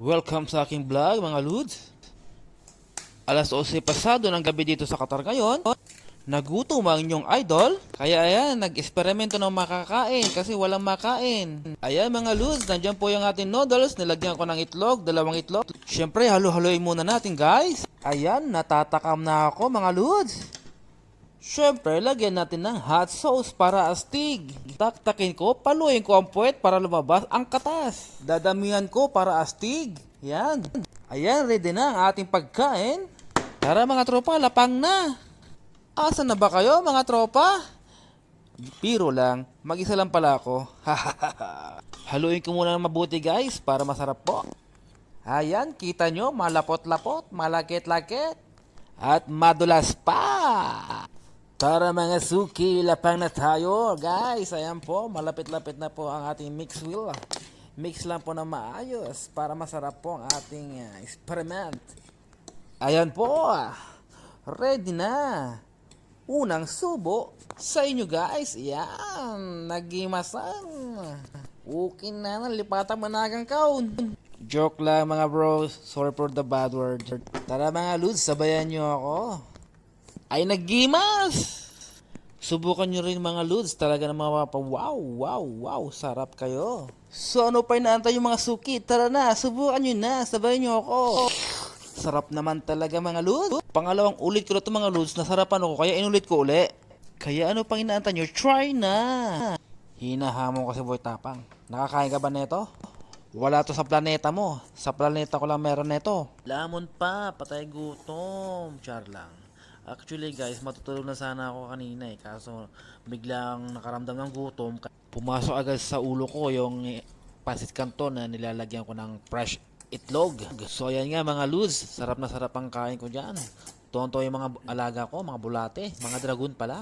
Welcome sa aking vlog mga Lods. Alas 11 pasado ng gabi dito sa Qatar ngayon. Nagutom ang inyong idol. Kaya ayan, nag-eksperimento ng makakain kasi walang makain. Ayan mga Lods, nandiyan po yung ating noodles. Nilagyan ko ng itlog, dalawang itlog. Siyempre, halo-haloin muna natin guys. Ayan, natatakam na ako mga Lods. Siyempre, lagyan natin ng hot sauce para astig. Taktakin ko, paluin ko ang puwet para lumabas ang katas. Dadamihan ko para astig. Yan. Ayan, ready na ang ating pagkain. Tara mga tropa, lapang na. Asa na ba kayo mga tropa? Biro lang, mag-isa lang pala ako. Haluin ko muna ng mabuti guys para masarap po. Ayan, kita nyo, malapot-lapot, malakit-lakit. At madulas pa. Tara mga suki, lapang na tayo guys. Ayan po, malapit-lapit na po ang ating mix wheel. Mix lang po na maayos para masarap po ang ating experiment. Ayan po, ready na. Unang subo sa inyo guys. Ayan, nagimasan. Okay na, lipatan managang kaun. Joke lang mga bros, sorry for the bad word. Tara mga Lods, sabayan nyo ako. Ay naggimas! Subukan nyo rin mga Lods, talaga namang wow, sarap kayo. So ano pa inaantay yung mga suki? Tara na, subukan nyo na, sabayan nyo ako. Sarap naman talaga mga Lods. Pangalawang ulit ko na ito mga Lods, nasarapan ako, kaya inulit ko uli. Kaya ano pang inaantay nyo? Try na! Hinahamon kasi boy tapang. Nakakain ka ba neto? Wala to sa planeta mo. Sa planeta ko lang meron neto. Lamon pa, patay gutom. Char lang. Actually guys, matutulog na sana ako kanina kaso biglang nakaramdam ng gutom. Pumasok agad sa ulo ko yung pancit canton na nilalagyan ko ng fresh itlog. So ayan nga mga Lods, sarap na sarap ang kain ko dyan. Tonto yung mga alaga ko, mga bulate, mga dragon pala.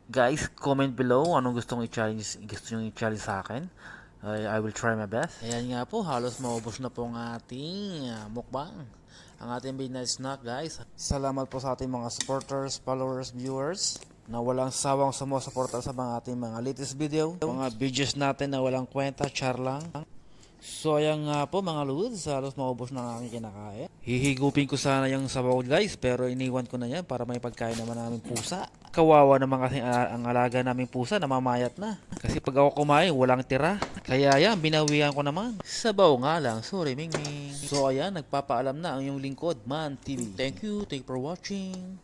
Guys, comment below anong gusto nyo i-challenge sa akin. I will try my best. Ayan nga po, halos maubos na po ang ating mukbang. Ang ating midnight snack guys. Salamat po sa ating mga supporters, followers, viewers na walang sawang sumusuporta sa mga ating mga latest video. Mga videos natin na walang kwenta, char lang. So ayan nga po mga Lods, halos maubos na ang aking kinakain. Hihigupin ko sana yung sabaw guys, pero iniwan ko na yan para may pagkain naman namin pusa. Kawawa naman kasi ang alaga namin pusa, namamayat na. Kasi pag ako kumain, walang tira. Kaya yan, binawian ko naman. Sabaw nga lang, sorry Mingming. So ayan, nagpapaalam na ang iyong lingkod, Man TV. Thank you for watching.